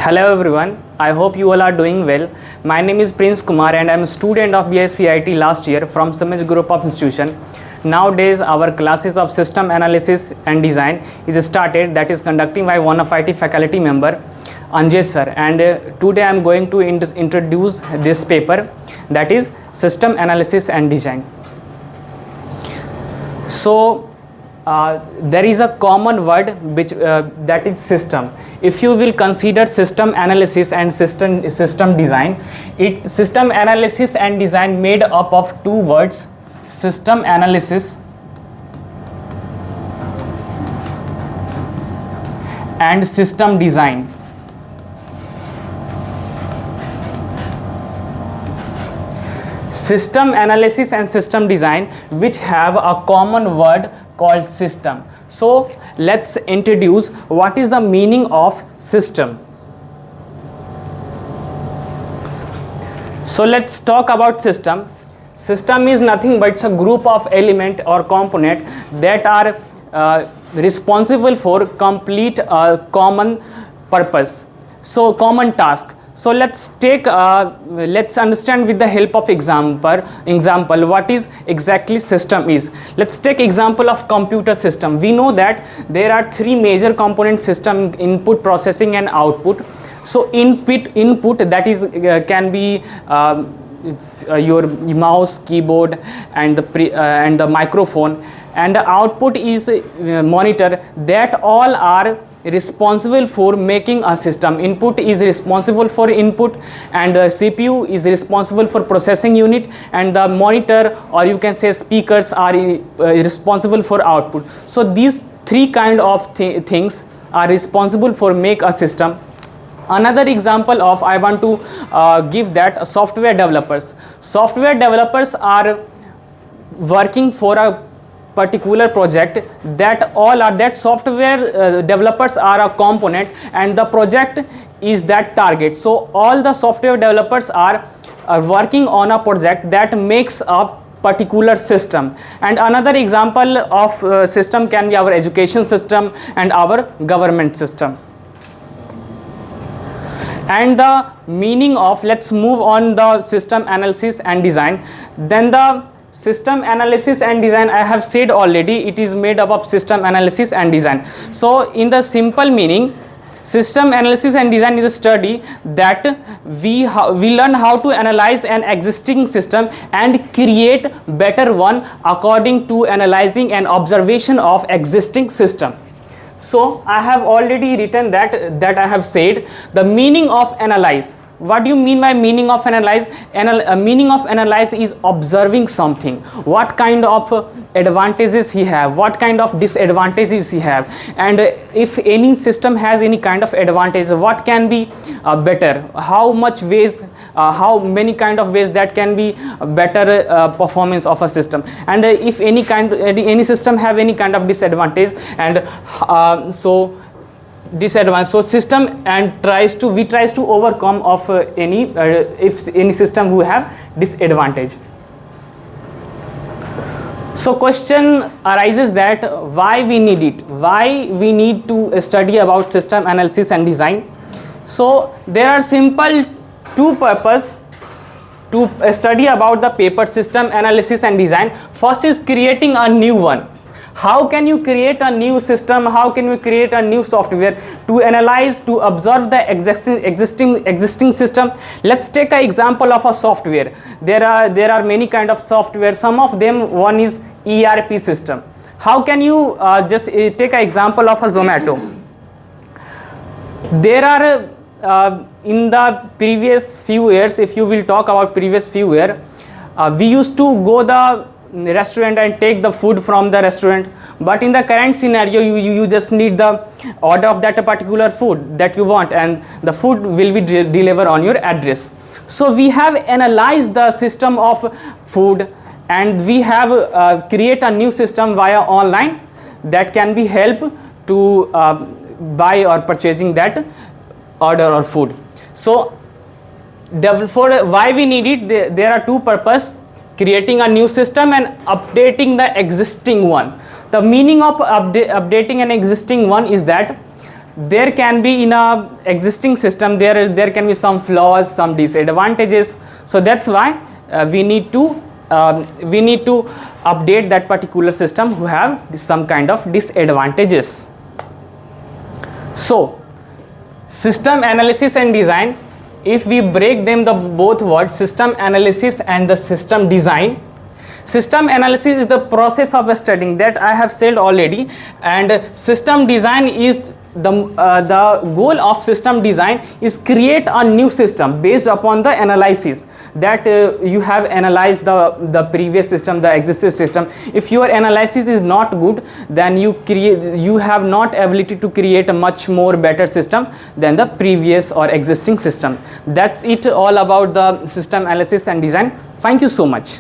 Hello everyone, I hope you all are doing well. My name is Prince Kumar and I am a student of BSCIT last year from Samaj Group of Institution. Nowadays our classes of system analysis and design is started, that is conducting by one of IT faculty member Anjay sir, and today I am going to introduce this paper, that is system analysis and design. So there is a common word which that is system. If you will consider system analysis and system design, system analysis and design made up of two words, system analysis and system design. System analysis and system design which have a common word called system. So let's introduce what is the meaning of system. So let's talk about system. System is nothing but it's a group of element or component that are responsible for complete common purpose, so common task. So let's understand with the help of example what is exactly system is. Let's take example of computer system. We know that there are three major component system: input, processing and output. So input that is can be your mouse, keyboard and the microphone, and the output is monitor. That all are responsible for making a system. Input is responsible for input, and the CPU is responsible for processing unit, and the monitor, or you can say speakers, are responsible for output. So these three kind of things are responsible for make a system. Another example of I want to give that software developers. Software developers are working for a particular project. That software developers are a component, and the project is that target. So all the software developers are working on a project that makes a particular system. And another example of system can be our education system and our government system. And the meaning of, let's move on the system analysis and design. Then the system analysis and design, I have said already, it is made up of system analysis and design. So in the simple meaning, system analysis and design is a study that we learn how to analyze an existing system and create better one according to analyzing and observation of existing system. So I have already written that I have said the meaning of analyze. What do you mean by meaning of analyze? Meaning of analyze is observing something. What kind of advantages he have, what kind of disadvantages he have, and if any system has any kind of advantage, what can be better, how much ways, how many kind of ways that can be better performance of a system, and if any system have any kind of disadvantage, and so system and tries to overcome of if any system who have disadvantage. So question arises that why we need it, why we need to study about system analysis and design. So there are simple two purpose to study about the paper system analysis and design. First is creating a new one. How can you create a new system? How can you create a new software to analyze, to observe the existing system? Let's take an example of a software. There are many kind of software. Some of them, one is ERP system. How can you just take an example of a Zomato? There are in the previous few years, if you will talk about previous few years, we used to go the restaurant and take the food from the restaurant, but in the current scenario you just need the order of that particular food that you want, and the food will be delivered on your address. So we have analyzed the system of food, and we have create a new system via online that can be help to buy or purchasing that order or food. So for why we need it, there are two purpose: creating a new system and updating the existing one. The meaning of updating an existing one is that there can be in a existing system there can be some flaws, some disadvantages. So that's why we need to update that particular system who have some kind of disadvantages. So system analysis and design, if we break them, the both words system analysis and the system design. System analysis is the process of studying, that I have said already, and system design is the goal of system design is create a new system based upon the analysis that you have analyzed the previous system, the existing system. If your analysis is not good, then you have not ability to create a much more better system than the previous or existing system. That's it all about the system analysis and design. Thank you so much.